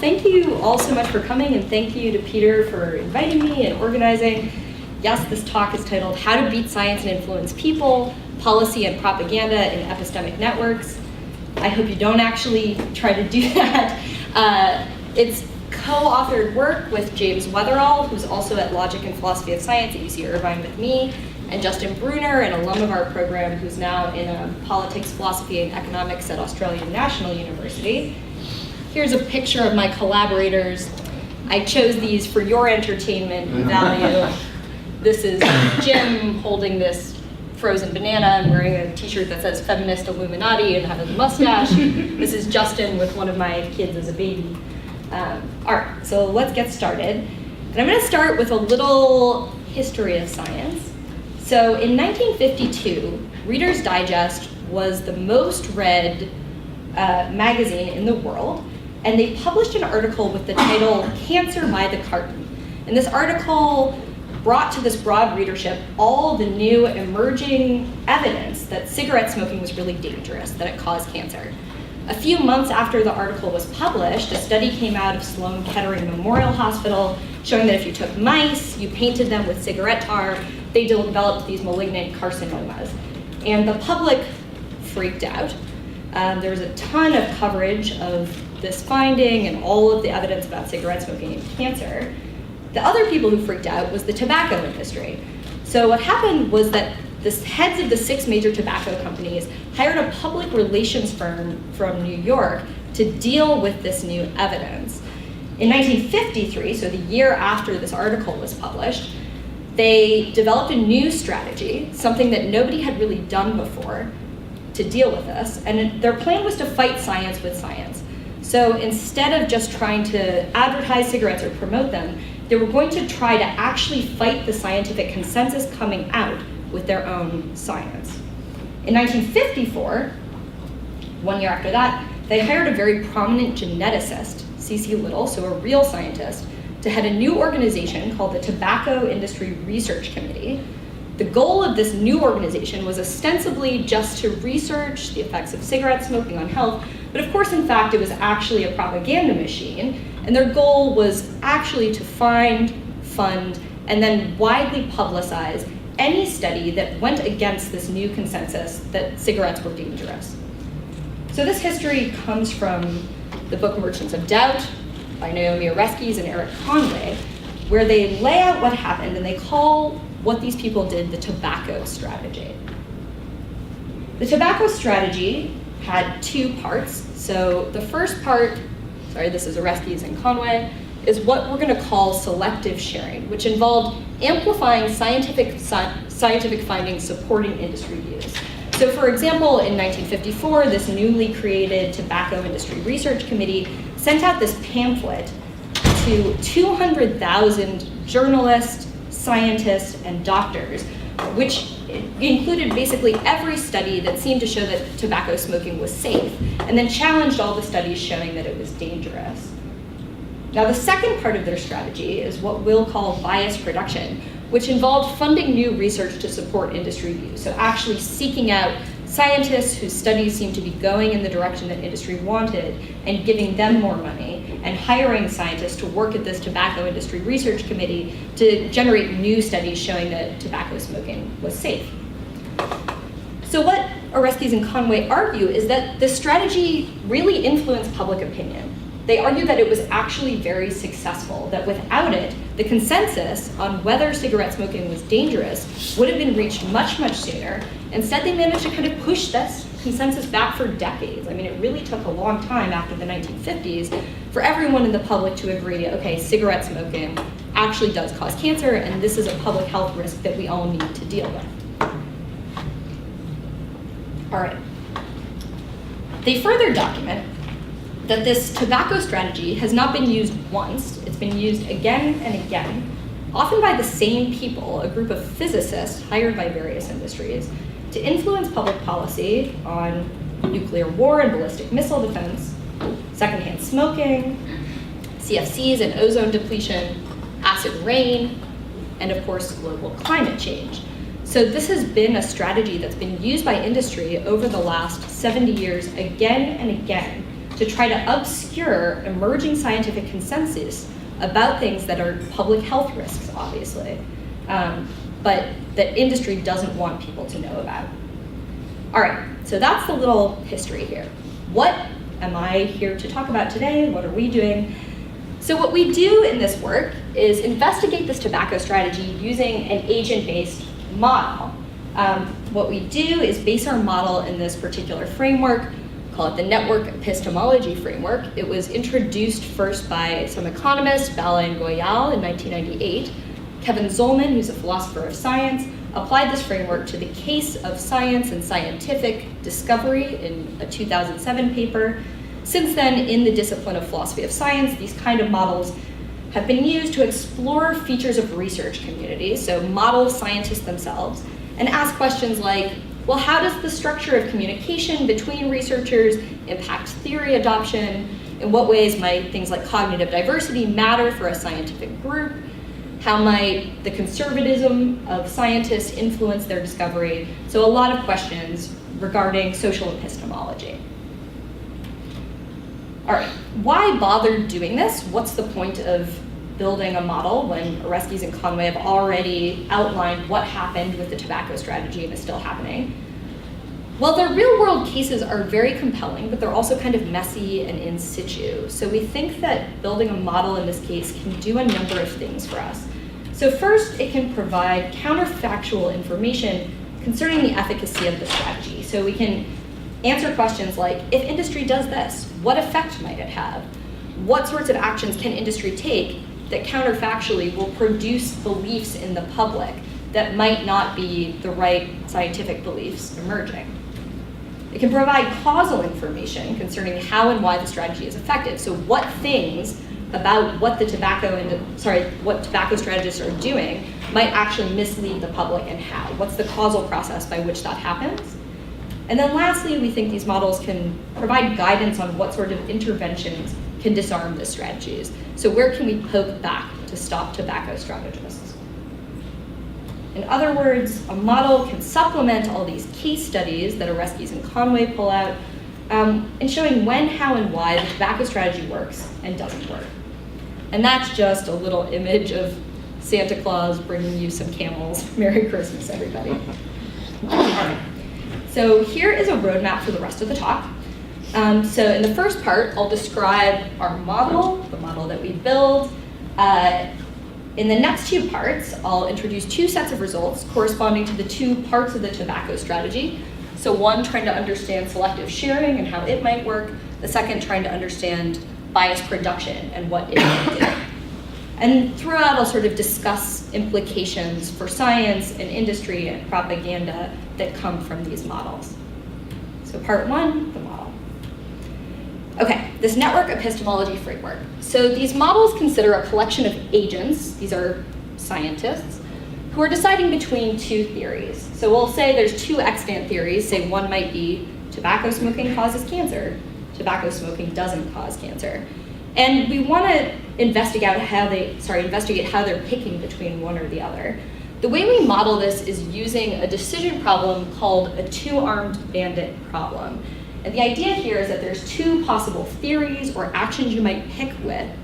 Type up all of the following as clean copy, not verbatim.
Thank you all so much for coming, and thank you to Peter for inviting me and organizing. Yes, this talk is titled How to Beat Science and Influence People, Policy and Propaganda in Epistemic Networks. I hope you don't actually try to do that. It's co-authored work with James Weatherall, who's also at Logic and Philosophy of Science at UC Irvine with me, and Justin Bruner, an alum of our program who's now in politics, philosophy, and economics at Australian National University. Here's a picture of my collaborators. I chose these for your entertainment value. This is Jim holding this frozen banana and wearing a t-shirt that says Feminist Illuminati and having a mustache. This is Justin with one of my kids as a baby. All right, so let's get started. And I'm gonna start with a little history of science. So in 1952, Reader's Digest was the most read magazine in the world, and they published an article with the title Cancer by the Carton. And this article brought to this broad readership all the new emerging evidence that cigarette smoking was really dangerous, that it caused cancer. A few months after the article was published, a study came out of Sloan Kettering Memorial Hospital showing that if you took mice, you painted them with cigarette tar, they developed these malignant carcinomas. And the public freaked out. There was a ton of coverage of this finding and all of the evidence about cigarette smoking and cancer. The other people who freaked out was the tobacco industry. So what happened was that the heads of the 6 major tobacco companies hired a public relations firm from New York to deal with this new evidence. In 1953, so the year after this article was published, they developed a new strategy, something that nobody had really done before to deal with this, and their plan was to fight science with science. So instead of just trying to advertise cigarettes or promote them, they were going to try to actually fight the scientific consensus coming out with their own science. In 1954, 1 year after that, they hired a very prominent geneticist, C.C. Little, so a real scientist, to head a new organization called the Tobacco Industry Research Committee. The goal of this new organization was ostensibly just to research the effects of cigarette smoking on health, but of course, in fact, it was actually a propaganda machine, and their goal was actually to find, fund, and then widely publicize any study that went against this new consensus that cigarettes were dangerous. So this history comes from the book Emergence of Doubt by Naomi Oreskes and Eric Conway, where they lay out what happened and they call what these people did the tobacco strategy. The tobacco strategy had 2 parts. So the first part, this is Oreskes and Conway, is what we're going to call selective sharing, which involved amplifying scientific findings supporting industry views. So for example, in 1954, this newly created Tobacco Industry Research Committee sent out this pamphlet to 200,000 journalists, scientists, and doctors, which included basically every study that seemed to show that tobacco smoking was safe, and then challenged all the studies showing that it was dangerous. Now, the second part of their strategy is what we'll call bias production, which involved funding new research to support industry views. So actually seeking out scientists whose studies seemed to be going in the direction that industry wanted and giving them more money, and hiring scientists to work at this Tobacco Industry Research Committee to generate new studies showing that tobacco smoking was safe. So what Oreskes and Conway argue is that this strategy really influenced public opinion. They argue that it was actually very successful, that without it, the consensus on whether cigarette smoking was dangerous would have been reached much, much sooner. Instead, they managed to kind of push this consensus back for decades. I mean, it really took a long time after the 1950s for everyone in the public to agree, okay, cigarette smoking actually does cause cancer, and this is a public health risk that we all need to deal with. All right. They further document that this tobacco strategy has not been used once, it's been used again and again, often by the same people, a group of physicists hired by various industries, to influence public policy on nuclear war and ballistic missile defense, secondhand smoking, CFCs and ozone depletion, acid rain, and of course, global climate change. So this has been a strategy that's been used by industry over the last 70 years again and again to to try to obscure emerging scientific consensus about things that are public health risks, obviously, but that industry doesn't want people to know about. All right, so that's the little history here. What am I here to talk about today? What are we doing? So what we do in this work is investigate this tobacco strategy using an agent-based model. What we do is base our model in this particular framework, call it the network epistemology framework. It was introduced first by some economists, Bala and Goyal, in 1998. Kevin Zollman, who's a philosopher of science, applied this framework to the case of science and scientific discovery in a 2007 paper. Since then, in the discipline of philosophy of science, these kind of models have been used to explore features of research communities, so model scientists themselves, and ask questions like, well, how does the structure of communication between researchers impact theory adoption? In what ways might things like cognitive diversity matter for a scientific group? How might the conservatism of scientists influence their discovery? So a lot of questions regarding social epistemology. All right, why bother doing this? What's the point of building a model when Oreskes and Conway have already outlined what happened with the tobacco strategy and is still happening? Well, the real world cases are very compelling, but they're also kind of messy and in situ. So we think that building a model in this case can do a number of things for us. So first, it can provide counterfactual information concerning the efficacy of the strategy. So we can answer questions like, if industry does this, what effect might it have? What sorts of actions can industry take that counterfactually will produce beliefs in the public that might not be the right scientific beliefs emerging? It can provide causal information concerning how and why the strategy is effective. So what things about what what tobacco strategists are doing might actually mislead the public and how? What's the causal process by which that happens? And then lastly, we think these models can provide guidance on what sort of interventions can disarm the strategies. So where can we poke back to stop tobacco strategists? In other words, a model can supplement all these case studies that Oreskes and Conway pull out in showing when, how, and why the tobacco strategy works and doesn't work. And that's just a little image of Santa Claus bringing you some camels. Merry Christmas, everybody. So here is a roadmap for the rest of the talk. So in the first part, I'll describe our model, the model that we build. In the next two parts, I'll introduce two sets of results corresponding to the two parts of the tobacco strategy. So one, trying to understand selective sharing and how it might work. The second, trying to understand bias production and what it might do. And throughout, I'll sort of discuss implications for science and industry and propaganda that come from these models. So part one, the model. Okay, this network epistemology framework. So these models consider a collection of agents, these are scientists, who are deciding between two theories. So we'll say there's two extant theories. Say one might be tobacco smoking causes cancer, tobacco smoking doesn't cause cancer. And we want to investigate how they're picking between one or the other. The way we model this is using a decision problem called a two-armed bandit problem. And the idea here is that there's two possible theories or actions you might pick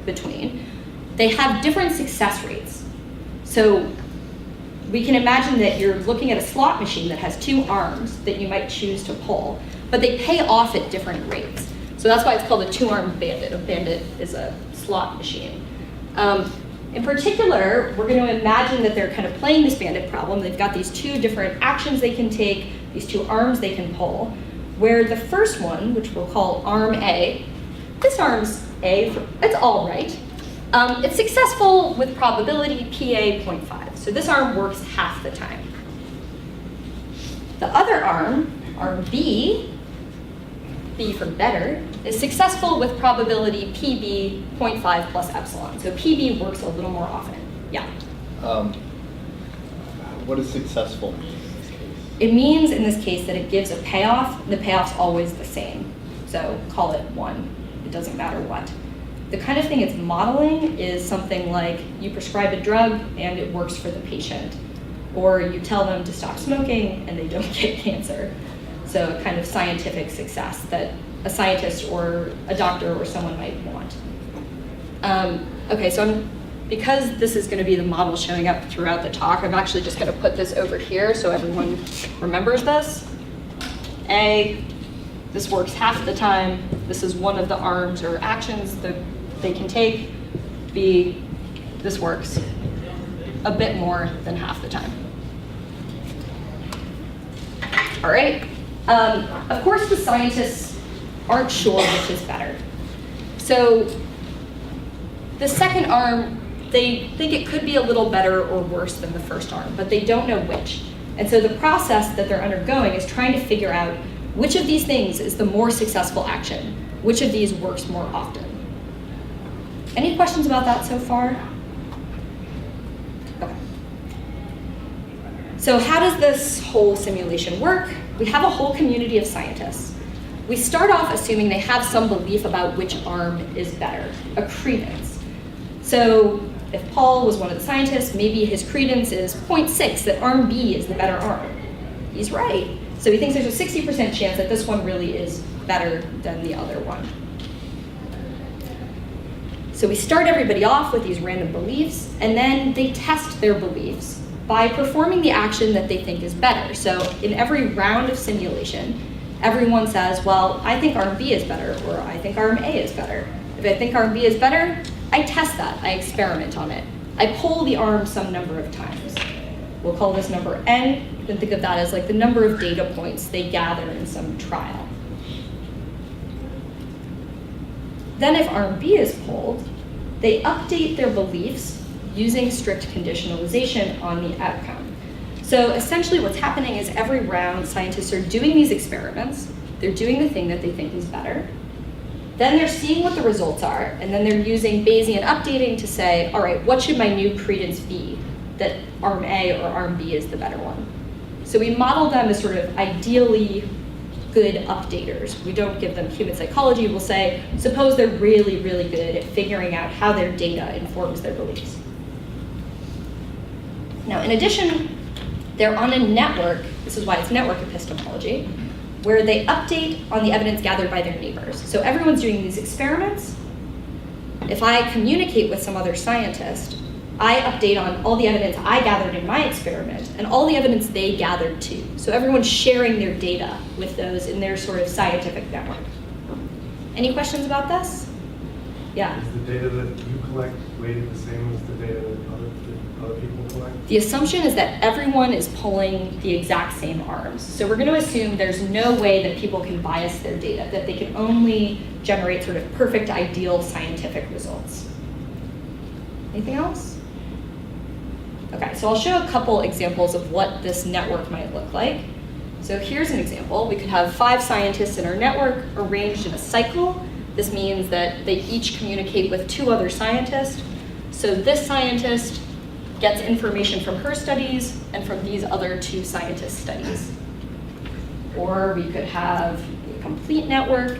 between. They have different success rates. So we can imagine that you're looking at a slot machine that has two arms that you might choose to pull, but they pay off at different rates. So that's why it's called a two-armed bandit. A bandit is a slot machine. In particular, we're going to imagine that they're kind of playing this bandit problem. They've got these two different actions they can take, these two arms they can pull, where the first one, which we'll call arm A, this arm's A, it's all right. It's successful with probability PA 0.5. So this arm works half the time. The other arm B for better, is successful with probability PB 0.5 plus epsilon. So PB works a little more often. Yeah? What does successful mean in this case? It means in this case that it gives a payoff, and the payoff's always the same. So call it 1. It doesn't matter what. The kind of thing it's modeling is something like you prescribe a drug and it works for the patient, or you tell them to stop smoking and they don't get cancer. So kind of scientific success that a scientist or a doctor or someone might want. Okay, so because this is going to be the model showing up throughout the talk, I'm actually just going to put this over here so everyone remembers this. A, this works half the time. This is one of the arms or actions that they can take. B, this works a bit more than half the time. All right. Of course, the scientists aren't sure which is better. So the second arm, they think it could be a little better or worse than the first arm, but they don't know which. And so the process that they're undergoing is trying to figure out which of these things is the more successful action, which of these works more often. Any questions about that so far? Okay. So how does this whole simulation work? We have a whole community of scientists. We start off assuming they have some belief about which arm is better, a credence. So if Paul was one of the scientists, maybe his credence is 0.6, that arm B is the better arm. He's right. So he thinks there's a 60% chance that this one really is better than the other one. So we start everybody off with these random beliefs, and then they test their beliefs by performing the action that they think is better. So in every round of simulation, everyone says, well, I think arm B is better, or I think arm A is better. If I think arm B is better, I test that, I experiment on it. I pull the arm some number of times. We'll call this number N. You can think of that as like the number of data points they gather in some trial. Then if arm B is pulled, they update their beliefs using strict conditionalization on the outcome. So essentially what's happening is every round, scientists are doing these experiments. They're doing the thing that they think is better. Then they're seeing what the results are, and then they're using Bayesian updating to say, all right, what should my new credence be that arm A or arm B is the better one? So we model them as sort of ideally good updaters. We don't give them human psychology. We'll say, suppose they're really, really good at figuring out how their data informs their beliefs. Now, in addition, they're on a network, this is why it's network epistemology, where they update on the evidence gathered by their neighbors. So everyone's doing these experiments. If I communicate with some other scientist, I update on all the evidence I gathered in my experiment and all the evidence they gathered too. So everyone's sharing their data with those in their sort of scientific network. Any questions about this? Yeah? Is the data that you collect weighted the same as the data that other people collect? The assumption is that everyone is pulling the exact same arms. So we're going to assume there's no way that people can bias their data, that they can only generate sort of perfect, ideal scientific results. Anything else? Okay, so I'll show a couple examples of what this network might look like. So here's an example. We could have 5 scientists in our network arranged in a cycle. This means that they each communicate with 2 other scientists. So this scientist gets information from her studies and from these other 2 scientists' studies. Or we could have a complete network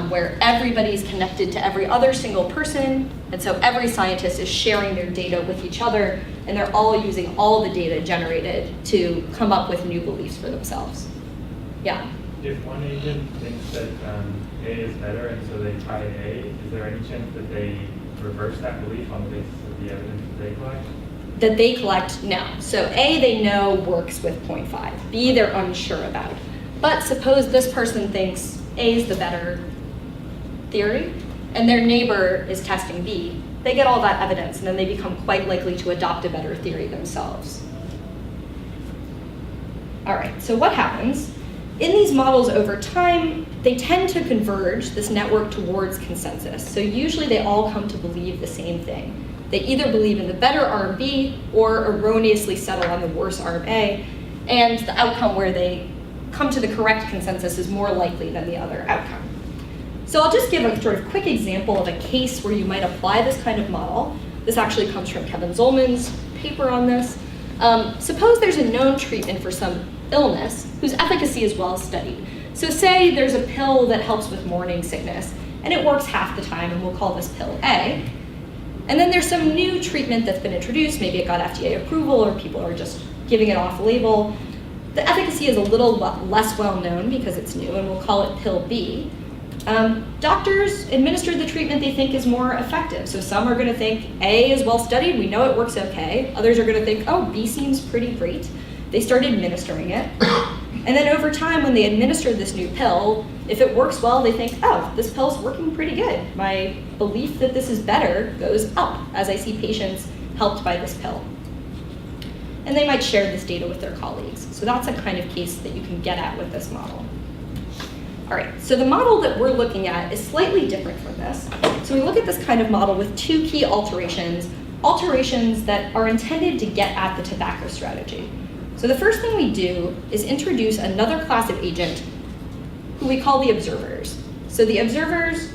where everybody's connected to every other single person, and so every scientist is sharing their data with each other, and they're all using all the data generated to come up with new beliefs for themselves. Yeah? If one agent thinks that A is better and so they try A, is there any chance that they reverse that belief on the basis of the evidence that they collect? That they collect, no. So A, they know works with 0.5. B, they're unsure about. But suppose this person thinks A is the better theory, and their neighbor is testing B. They get all that evidence, and then they become quite likely to adopt a better theory themselves. All right, so what happens? In these models over time, they tend to converge this network towards consensus. So usually they all come to believe the same thing. They either believe in the better arm B or erroneously settle on the worse arm A, and the outcome where they come to the correct consensus is more likely than the other outcome. So I'll just give a sort of quick example of a case where you might apply this kind of model. This actually comes from Kevin Zollman's paper on this. Suppose there's a known treatment for some illness whose efficacy is well studied. So say there's a pill that helps with morning sickness, and it works half the time, and we'll call this pill A. And then there's some new treatment that's been introduced, maybe it got FDA approval or people are just giving it off label. The efficacy is a little less well known because it's new, and we'll call it pill B. Doctors administer the treatment they think is more effective. So some are going to think A is well studied, we know it works okay. Others are going to think, oh, B seems pretty great. They start administering it. And then over time, when they administer this new pill, if it works well, they think, oh, this pill's working pretty good. My belief that this is better goes up as I see patients helped by this pill. And they might share this data with their colleagues. So that's a kind of case that you can get at with this model. All right, so the model that we're looking at is slightly different from this. So we look at this kind of model with two key alterations that are intended to get at the tobacco strategy. So the first thing we do is introduce another class of agent who we call the observers. So the observers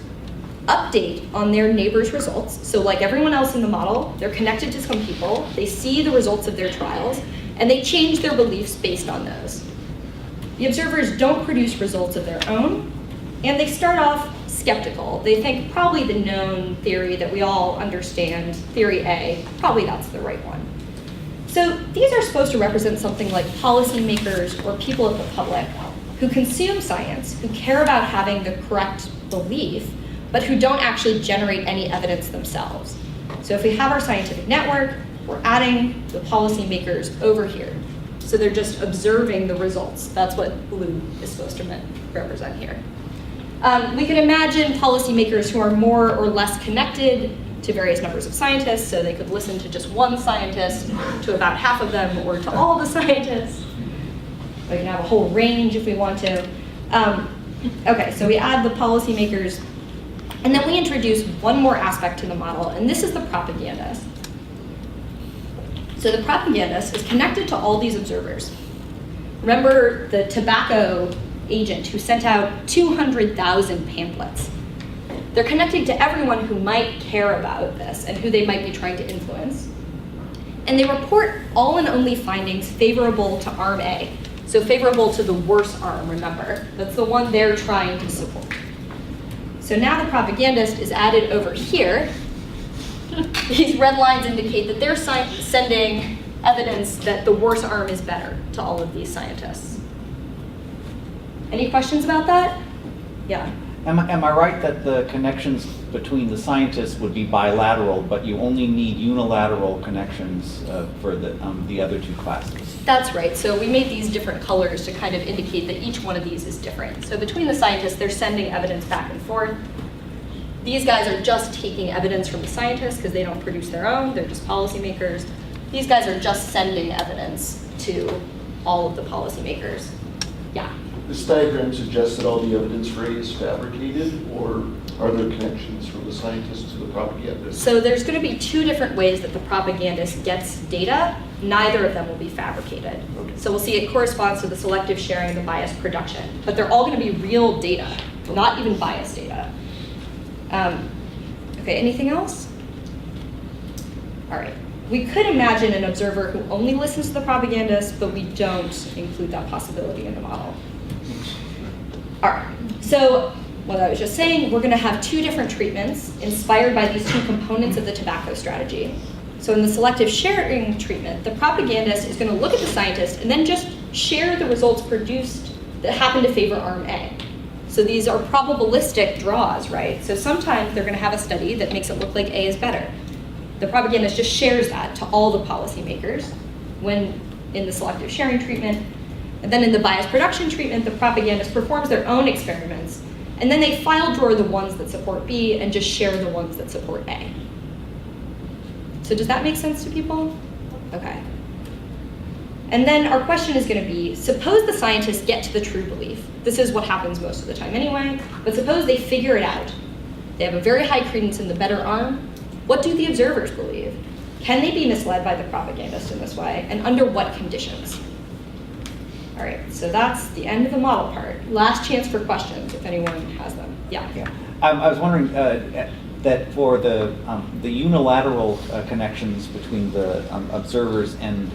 update on their neighbors' results. So like everyone else in the model, they're connected to some people, they see the results of their trials, and they change their beliefs based on those. The observers don't produce results of their own, and they start off skeptical. They think probably the known theory that we all understand, theory A, probably that's the right one. So these are supposed to represent something like policymakers or people of the public who consume science, who care about having the correct belief, but who don't actually generate any evidence themselves. So if we have our scientific network, we're adding the policymakers over here. So they're just observing the results. That's what blue is supposed to represent here. We can imagine policymakers who are more or less connected to various numbers of scientists, so they could listen to just one scientist, to about half of them, or to all the scientists. We can have a whole range if we want to. Okay, so we add the policymakers, and then we introduce one more aspect to the model, and this is the propagandist. So the propagandist is connected to all these observers. Remember the tobacco agent who sent out 200,000 pamphlets. They're connected to everyone who might care about this and who they might be trying to influence. And they report all and only findings favorable to arm A. So favorable to the worse arm, remember. That's the one they're trying to support. So now the propagandist is added over here. These red lines indicate that they're sending evidence that the worse arm is better to all of these scientists. Any questions about that? Yeah. Am I right that the connections between the scientists would be bilateral, but you only need unilateral connections for the other two classes? That's right. So we made these different colors to kind of indicate that each one of these is different. So between the scientists, they're sending evidence back and forth. These guys are just taking evidence from the scientists because they don't produce their own. They're just policymakers. These guys are just sending evidence to all of the policymakers. Yeah. This diagram suggests that all the evidence for A is fabricated, or are there connections from the scientists to the propagandist? So there's going to be two different ways that the propagandist gets data. Neither of them will be fabricated. Okay. So we'll see it corresponds to the selective sharing, the biased production. But they're all going to be real data, not even biased data. Okay, anything else? All right. We could imagine an observer who only listens to the propagandist, but we don't include that possibility in the model. All right, so what I was just saying, we're going to have two different treatments inspired by these two components of the tobacco strategy. So in the selective sharing treatment, the propagandist is going to look at the scientist and then just share the results produced that happen to favor arm A. So these are probabilistic draws, right? So sometimes they're going to have a study that makes it look like A is better. The propagandist just shares that to all the policymakers when in the selective sharing treatment. And then in the biased production treatment, the propagandist performs their own experiments, and then they file drawer the ones that support B and just share the ones that support A. So does that make sense to people? Okay. And then our question is going to be, suppose the scientists get to the true belief. This is what happens most of the time anyway, but suppose they figure it out. They have a very high credence in the better arm. What do the observers believe? Can they be misled by the propagandist in this way, and under what conditions? All right, so that's the end of the model part. Last chance for questions, if anyone has them. Yeah. I was wondering that for the unilateral connections between the observers and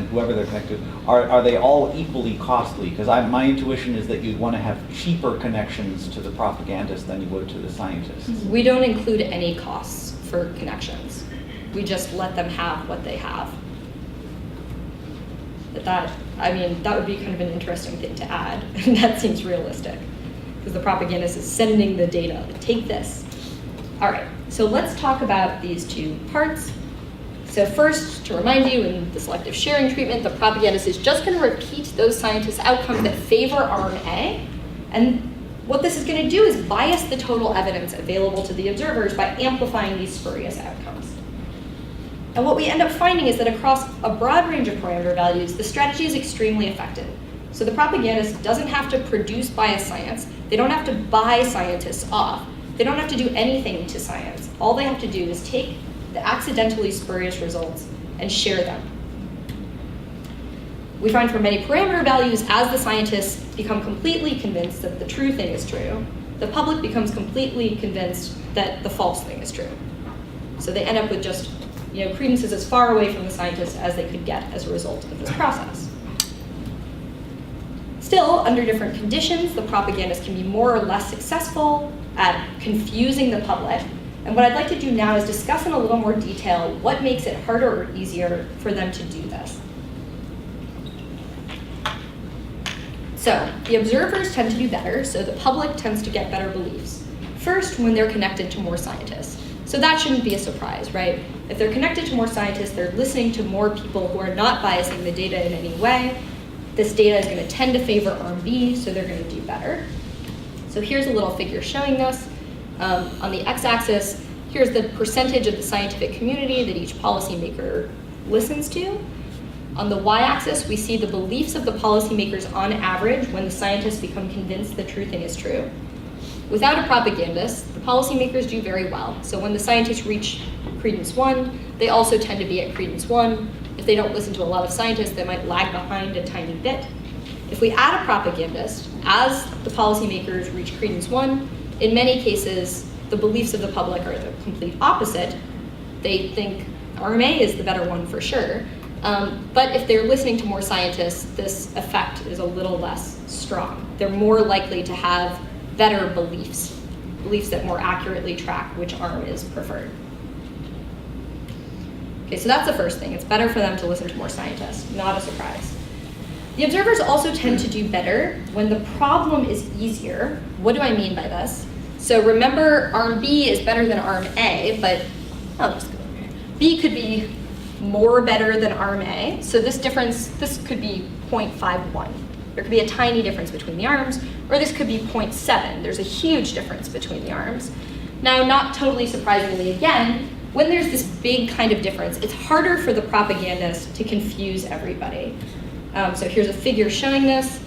whoever they're connected, are they all equally costly? Because my intuition is that you'd want to have cheaper connections to the propagandist than you would to the scientists. We don't include any costs for connections. We just let them have what they have. But that would be kind of an interesting thing to add. That seems realistic. because the propagandist is sending the data. Take this. All right, so let's talk about these two parts. So first, to remind you, in the selective sharing treatment, the propagandist is just going to repeat those scientists' outcomes that favor arm A. And what this is going to do is bias the total evidence available to the observers by amplifying these spurious outcomes. And what we end up finding is that across a broad range of parameter values, the strategy is extremely effective. So the propagandist doesn't have to produce biased science. They don't have to buy scientists off. They don't have to do anything to science. All they have to do is take the accidentally spurious results and share them. We find for many parameter values, as the scientists become completely convinced that the true thing is true, the public becomes completely convinced that the false thing is true. So they end up with just, credences as far away from the scientists as they could get as a result of this process. Still, under different conditions, the propagandist can be more or less successful at confusing the public. And what I'd like to do now is discuss in a little more detail what makes it harder or easier for them to do this. So the observers tend to do better, so the public tends to get better beliefs. First, when they're connected to more scientists. So that shouldn't be a surprise, right? If they're connected to more scientists, they're listening to more people who are not biasing the data in any way. This data is going to tend to favor arm B, so they're going to do better. So here's a little figure showing this. On the x-axis, here's the percentage of the scientific community that each policymaker listens to. On the y-axis, we see the beliefs of the policymakers on average when the scientists become convinced the true thing is true. Without a propagandist, the policymakers do very well. So when the scientists reach credence 1, they also tend to be at credence 1. If they don't listen to a lot of scientists, they might lag behind a tiny bit. If we add a propagandist, as the policymakers reach credence 1, in many cases, the beliefs of the public are the complete opposite. They think RMA is the better one for sure. But if they're listening to more scientists, this effect is a little less strong. They're more likely to have better beliefs that more accurately track which arm is preferred. Okay, so that's the first thing. It's better for them to listen to more scientists, not a surprise. The observers also tend to do better when the problem is easier. What do I mean by this? So remember, arm B is better than arm A, but I'll just go over here. B could be more better than arm A. So this could be 0.51. There could be a tiny difference between the arms, or this could be 0.7. There's a huge difference between the arms. Now, not totally surprisingly again, when there's this big kind of difference, it's harder for the propagandist to confuse everybody. So here's a figure showing this.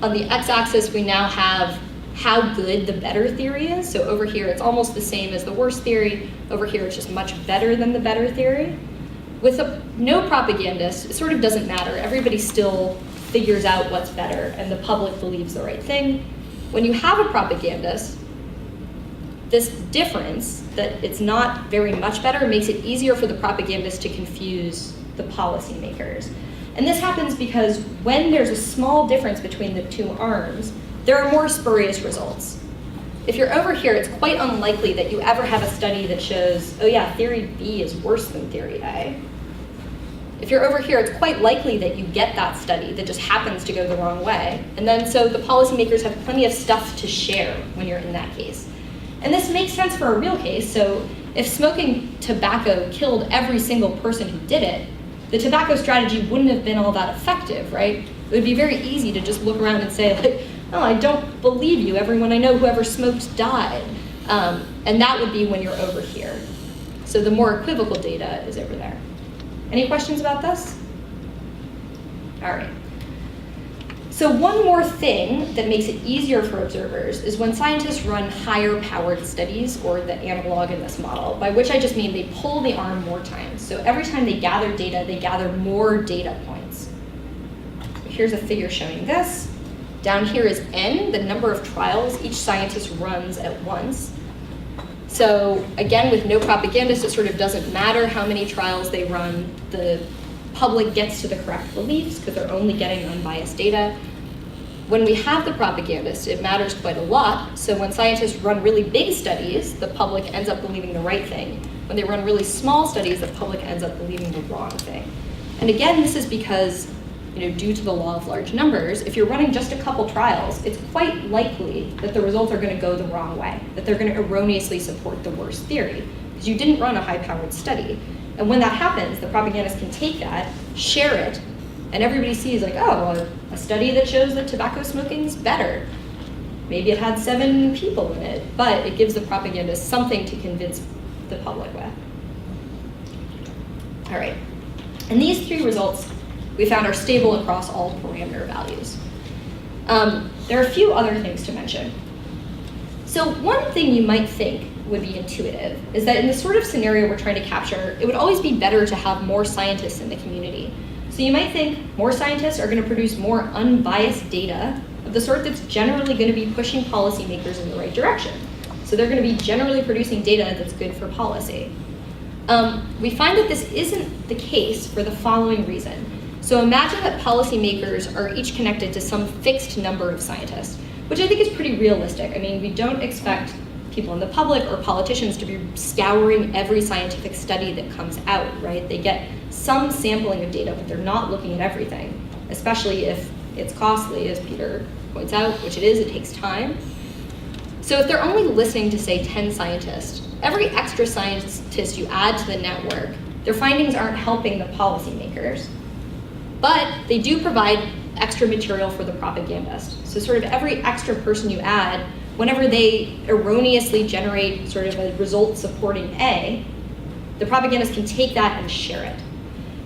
On the x-axis, we now have how good the better theory is. So over here, it's almost the same as the worst theory. Over here, it's just much better than the better theory. With no propagandist, it sort of doesn't matter. Everybody still figures out what's better, and the public believes the right thing. When you have a propagandist, this difference, that it's not very much better, makes it easier for the propagandist to confuse the policymakers. And this happens because when there's a small difference between the two arms, there are more spurious results. If you're over here, it's quite unlikely that you ever have a study that shows, oh yeah, theory B is worse than theory A. If you're over here, it's quite likely that you get that study that just happens to go the wrong way. And then so the policymakers have plenty of stuff to share when you're in that case. And this makes sense for a real case. So if smoking tobacco killed every single person who did it, the tobacco strategy wouldn't have been all that effective, right? It would be very easy to just look around and say, like, oh, I don't believe you. Everyone I know who ever smoked died. And that would be when you're over here. So the more equivocal data is over there. Any questions about this? All right. So one more thing that makes it easier for observers is when scientists run higher powered studies, or the analog in this model, by which I just mean they pull the arm more times. So every time they gather data, they gather more data points. So here's a figure showing this. Down here is N, the number of trials each scientist runs at once. So again, with no propagandist, it sort of doesn't matter how many trials they run. The public gets to the correct beliefs because they're only getting unbiased data. When we have the propagandist, it matters quite a lot. So when scientists run really big studies, the public ends up believing the right thing. When they run really small studies, the public ends up believing the wrong thing. And again, this is because due to the law of large numbers, if you're running just a couple trials, it's quite likely that the results are going to go the wrong way, that they're going to erroneously support the worst theory, because you didn't run a high-powered study. And when that happens, the propagandist can take that, share it, and everybody sees like, oh, a study that shows that tobacco smoking is better. Maybe it had 7 people in it, but it gives the propagandist something to convince the public with. All right, and these 3 results we found are stable across all parameter values. There are a few other things to mention. So one thing you might think would be intuitive is that in the sort of scenario we're trying to capture, it would always be better to have more scientists in the community. So you might think more scientists are going to produce more unbiased data of the sort that's generally going to be pushing policymakers in the right direction. So they're going to be generally producing data that's good for policy. We find that this isn't the case for the following reason. So imagine that policymakers are each connected to some fixed number of scientists, which I think is pretty realistic. I mean, we don't expect people in the public or politicians to be scouring every scientific study that comes out, right? They get some sampling of data, but they're not looking at everything, especially if it's costly, as Peter points out, which it is, it takes time. So if they're only listening to, say, 10 scientists, every extra scientist you add to the network, their findings aren't helping the policymakers, but they do provide extra material for the propagandist. So sort of every extra person you add, whenever they erroneously generate sort of a result supporting A, the propagandist can take that and share it.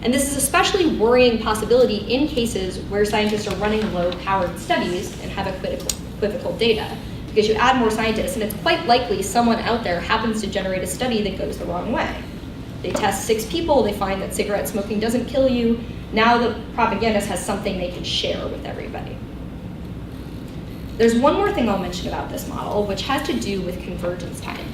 And this is especially worrying possibility in cases where scientists are running low-powered studies and have equivocal data. Because you add more scientists, and it's quite likely someone out there happens to generate a study that goes the wrong way. They test 6 people, they find that cigarette smoking doesn't kill you. Now the propagandist has something they can share with everybody. There's one more thing I'll mention about this model, which has to do with convergence time.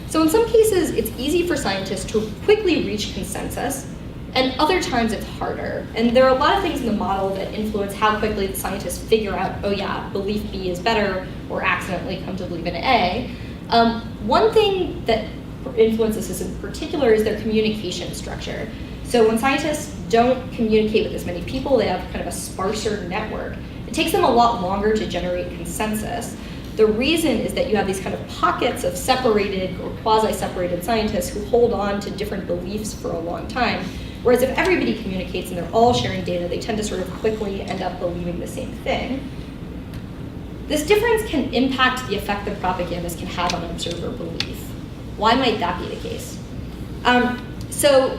So in some cases, it's easy for scientists to quickly reach consensus, and other times it's harder. And there are a lot of things in the model that influence how quickly the scientists figure out, oh yeah, belief B is better, or accidentally come to believe in A. One thing that influences this in particular is their communication structure. So when scientists don't communicate with as many people, they have kind of a sparser network. It takes them a lot longer to generate consensus. The reason is that you have these kind of pockets of separated or quasi-separated scientists who hold on to different beliefs for a long time. Whereas if everybody communicates and they're all sharing data, they tend to sort of quickly end up believing the same thing. This difference can impact the effect that propagandists can have on observer belief. Why might that be the case? So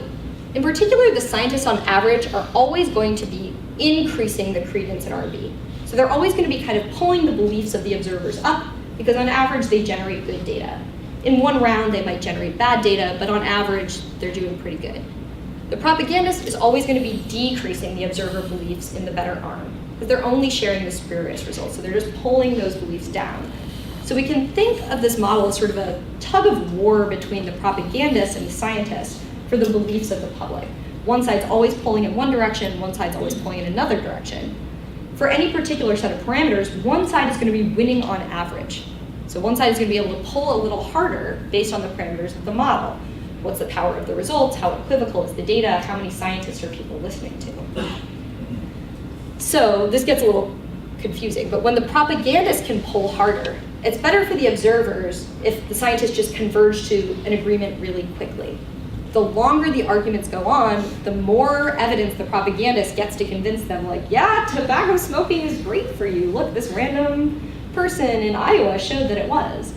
in particular, the scientists on average are always going to be increasing the credence in RB. So they're always going to be kind of pulling the beliefs of the observers up because on average they generate good data. In one round they might generate bad data, but on average they're doing pretty good. The propagandist is always going to be decreasing the observer beliefs in the better arm because they're only sharing the spurious results, so they're just pulling those beliefs down. So we can think of this model as sort of a tug of war between the propagandist and the scientist for the beliefs of the public. One side's always pulling in one direction, one side's always pulling in another direction. For any particular set of parameters, one side is going to be winning on average. So one side is going to be able to pull a little harder based on the parameters of the model. What's the power of the results? How equivocal is the data? How many scientists are people listening to? So this gets a little confusing, but when the propagandist can pull harder, it's better for the observers if the scientists just converge to an agreement really quickly. The longer the arguments go on, the more evidence the propagandist gets to convince them, like, yeah, tobacco smoking is great for you. Look, this random person in Iowa showed that it was.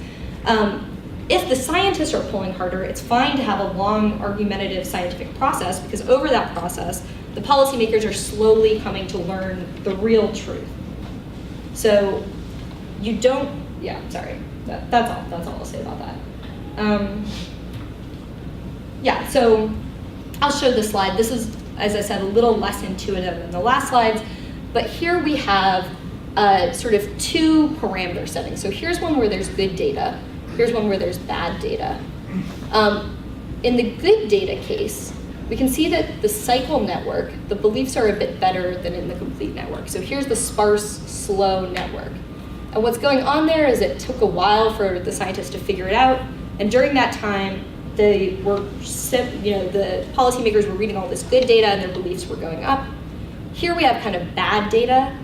If the scientists are pulling harder, it's fine to have a long argumentative scientific process because over that process, the policymakers are slowly coming to learn the real truth. So you don't, yeah, sorry, that's all I'll say about that. Yeah, so I'll show this slide. This is, as I said, a little less intuitive than the last slides, but here we have sort of 2 parameter settings. So here's one where there's good data. Here's one where there's bad data. In the good data case, we can see that the cycle network, the beliefs are a bit better than in the complete network. So here's the sparse, slow network. And what's going on there is it took a while for the scientists to figure it out. And during that time, the policymakers were reading all this good data and their beliefs were going up. Here we have kind of bad data,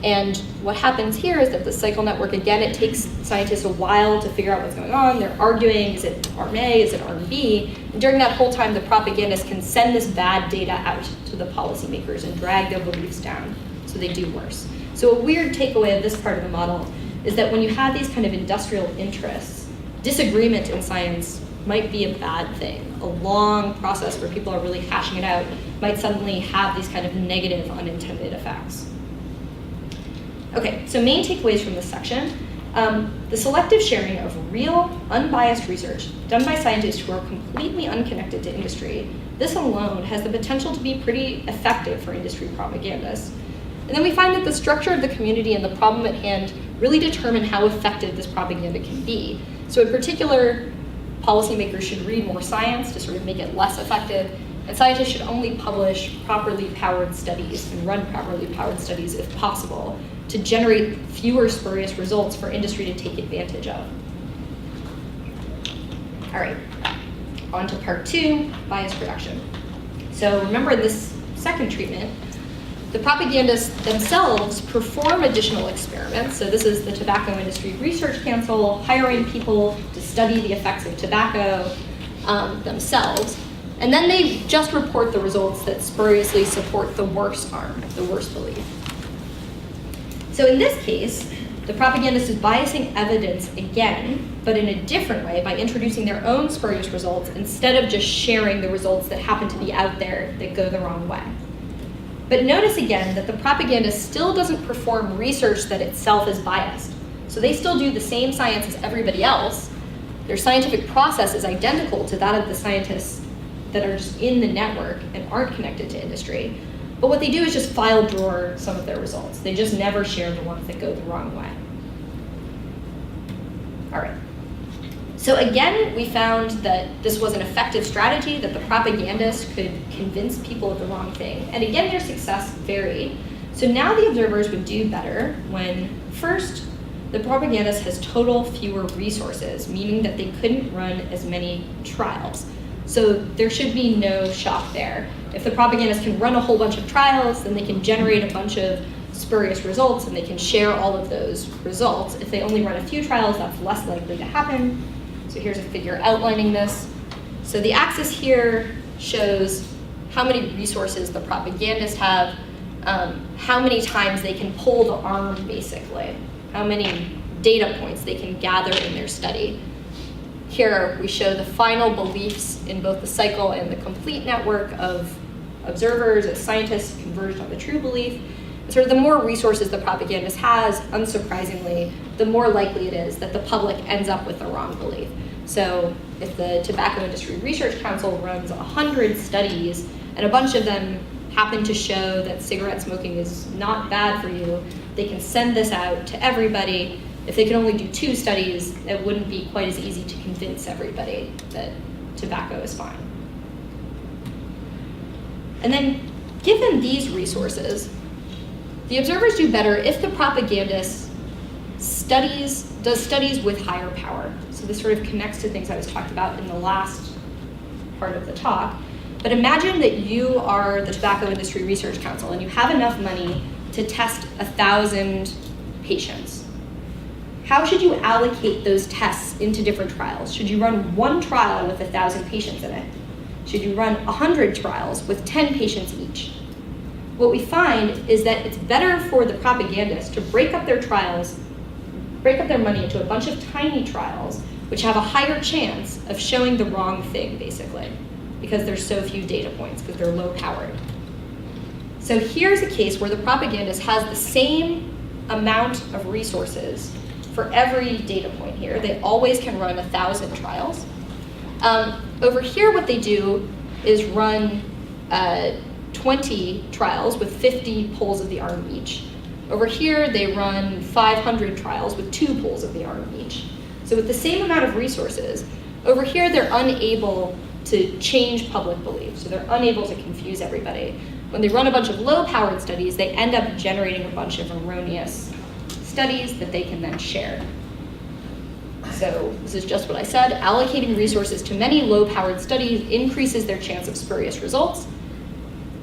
and what happens here is that the cycle network, again, it takes scientists a while to figure out what's going on. They're arguing, is it arm A, is it arm B? And during that whole time, the propagandists can send this bad data out to the policymakers and drag their beliefs down so they do worse. So a weird takeaway of this part of the model is that when you have these kind of industrial interests, disagreement in science might be a bad thing. A long process where people are really hashing it out might suddenly have these kind of negative unintended effects. Okay, so main takeaways from this section. The selective sharing of real, unbiased research done by scientists who are completely unconnected to industry, this alone has the potential to be pretty effective for industry propagandists. And then we find that the structure of the community and the problem at hand really determine how effective this propaganda can be. So in particular, policymakers should read more science to sort of make it less effective, and scientists should only publish properly powered studies and run properly powered studies if possible to generate fewer spurious results for industry to take advantage of. All right, on to part 2, bias production. So remember in this second treatment, the propagandists themselves perform additional experiments. So this is the Tobacco Industry Research Council hiring people to study the effects of tobacco themselves. And then they just report the results that spuriously support the worst arm, the worst belief. So in this case, the propagandist is biasing evidence again, but in a different way by introducing their own spurious results instead of just sharing the results that happen to be out there that go the wrong way. But notice again that the propagandist still doesn't perform research that itself is biased. So they still do the same science as everybody else. Their scientific process is identical to that of the scientists that are just in the network and aren't connected to industry. But what they do is just file drawer some of their results. They just never share the ones that go the wrong way. All right. So again, we found that this was an effective strategy, that the propagandist could convince people of the wrong thing. And again, their success varied. So now the observers would do better when, first, the propagandist has total fewer resources, meaning that they couldn't run as many trials. So there should be no shock there. If the propagandist can run a whole bunch of trials, then they can generate a bunch of spurious results and they can share all of those results. If they only run a few trials, that's less likely to happen. So here's a figure outlining this. So the axis here shows how many resources the propagandists have, how many times they can pull the arm, basically, how many data points they can gather in their study. Here we show the final beliefs in both the cycle and the complete network of observers as scientists converged on the true belief. Sort of the more resources the propagandist has, unsurprisingly, the more likely it is that the public ends up with the wrong belief. So if the Tobacco Industry Research Council runs 100 studies and a bunch of them happen to show that cigarette smoking is not bad for you, they can send this out to everybody. If they can only do 2 studies, it wouldn't be quite as easy to convince everybody that tobacco is fine. And then, given these resources, the observers do better if the propagandist does studies with higher power. So this sort of connects to things I was talking about in the last part of the talk. But imagine that you are the Tobacco Industry Research Council and you have enough money to test 1,000 patients. How should you allocate those tests into different trials? Should you run 1 trial with 1,000 patients in it? Should you run 100 trials with 10 patients each? What we find is that it's better for the propagandists to break up their trials, break up their money into a bunch of tiny trials, which have a higher chance of showing the wrong thing, basically, because there's so few data points, because they're low powered. So here's a case where the propagandist has the same amount of resources for every data point here. They always can run 1,000 trials. Over here, what they do is run 20 trials with 50 pulls of the arm each. Over here, they run 500 trials with 2 pulls of the arm each. So with the same amount of resources, over here, they're unable to change public belief. So they're unable to confuse everybody. When they run a bunch of low-powered studies, they end up generating a bunch of erroneous studies that they can then share. So this is just what I said. Allocating resources to many low-powered studies increases their chance of spurious results.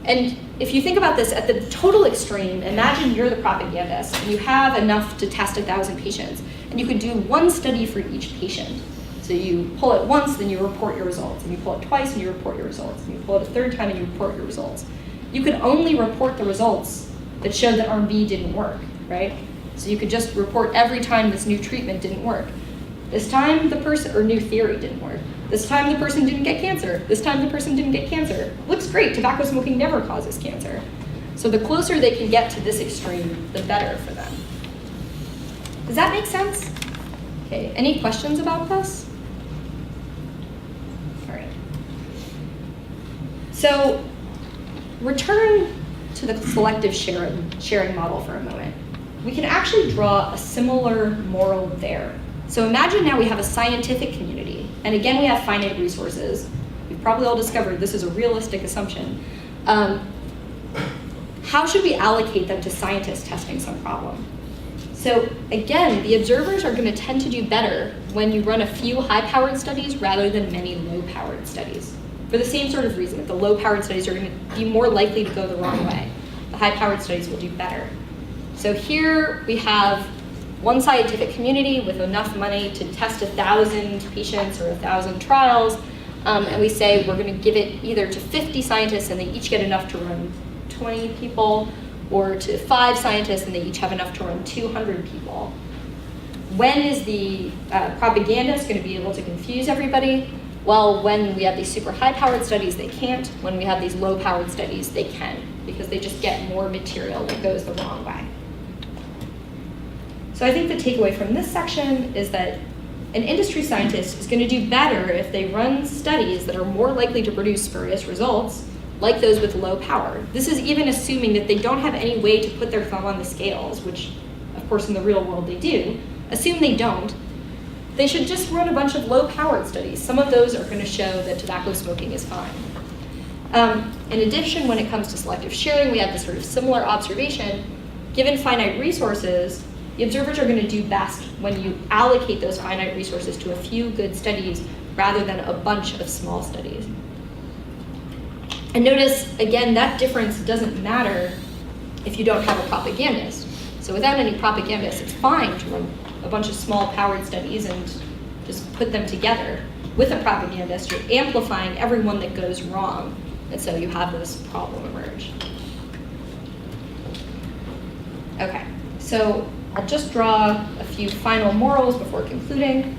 And if you think about this at the total extreme, imagine you're the propagandist and you have enough to test 1,000 patients, and you could do one study for each patient. So you pull it once, then you report your results, and you pull it twice and you report your results, and you pull it a third time and you report your results. You could only report the results that showed that arm B didn't work, right? So you could just report every time this new treatment didn't work. This time the person, or new theory didn't work. This time the person didn't get cancer. This time the person didn't get cancer. Looks great, tobacco smoking never causes cancer. So the closer they can get to this extreme, the better for them. Does that make sense? Okay, any questions about this? All right. So return to the selective sharing model for a moment. We can actually draw a similar moral there. So imagine now we have a scientific community, and again we have finite resources. We've probably all discovered this is a realistic assumption. How should we allocate them to scientists testing some problem? So again, the observers are going to tend to do better when you run a few high-powered studies rather than many low-powered studies. For the same sort of reason, that the low-powered studies are going to be more likely to go the wrong way. The high-powered studies will do better. So here we have one scientific community with enough money to test 1,000 patients or 1,000 trials, and we say we're going to give it either to 50 scientists and they each get enough to run 20 people, or to 5 scientists and they each have enough to run 200 people. When is the propagandist going to be able to confuse everybody? Well, when we have these super high-powered studies, they can't. When we have these low-powered studies, they can, because they just get more material that goes the wrong way. So I think the takeaway from this section is that an industry scientist is going to do better if they run studies that are more likely to produce spurious results, like those with low power. This is even assuming that they don't have any way to put their thumb on the scales, which of course in the real world they do. Assume they don't. They should just run a bunch of low-powered studies. Some of those are going to show that tobacco smoking is fine. In addition, when it comes to selective sharing, we have this sort of similar observation. Given finite resources, the observers are going to do best when you allocate those finite resources to a few good studies rather than a bunch of small studies. And notice, again, that difference doesn't matter if you don't have a propagandist. So without any propagandists, it's fine to run a bunch of small-powered studies and just put them together. With a propagandist, you're amplifying every one that goes wrong, and so you have this problem emerge. Okay, so I'll just draw a few final morals before concluding.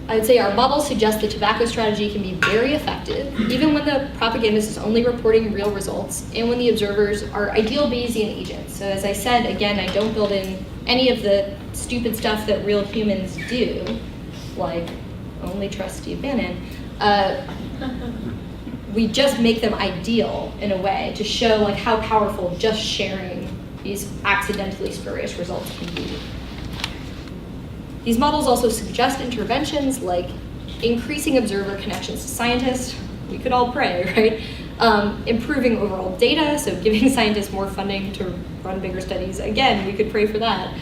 I would say our models suggest the tobacco strategy can be very effective, even when the propagandist is only reporting real results, and when the observers are ideal Bayesian agents. So as I said, again, I don't build in any of the stupid stuff that real humans do, like only trust Steve Bannon. We just make them ideal in a way to show like how powerful just sharing these accidentally spurious results can be. These models also suggest interventions like increasing observer connections to scientists. We could all pray, right? Improving overall data, so giving scientists more funding to run bigger studies. Again, we could pray for that.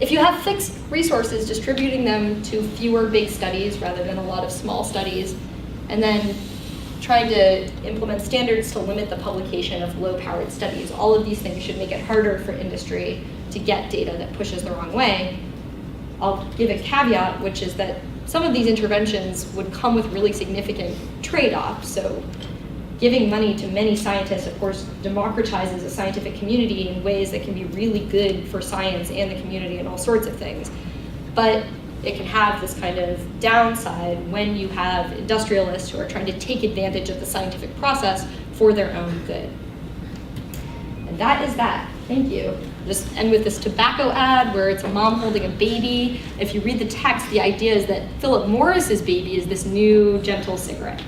If you have fixed resources, distributing them to fewer big studies rather than a lot of small studies, and then trying to implement standards to limit the publication of low-powered studies. All of these things should make it harder for industry to get data that pushes the wrong way. I'll give a caveat, which is that some of these interventions would come with really significant trade-offs. So giving money to many scientists, of course, democratizes a scientific community in ways that can be really good for science and the community and all sorts of things. But it can have this kind of downside when you have industrialists who are trying to take advantage of the scientific process for their own good. And that is that. Thank you. Just end with this tobacco ad where it's a mom holding a baby. If you read the text, the idea is that Philip Morris's baby is this new gentle cigarette.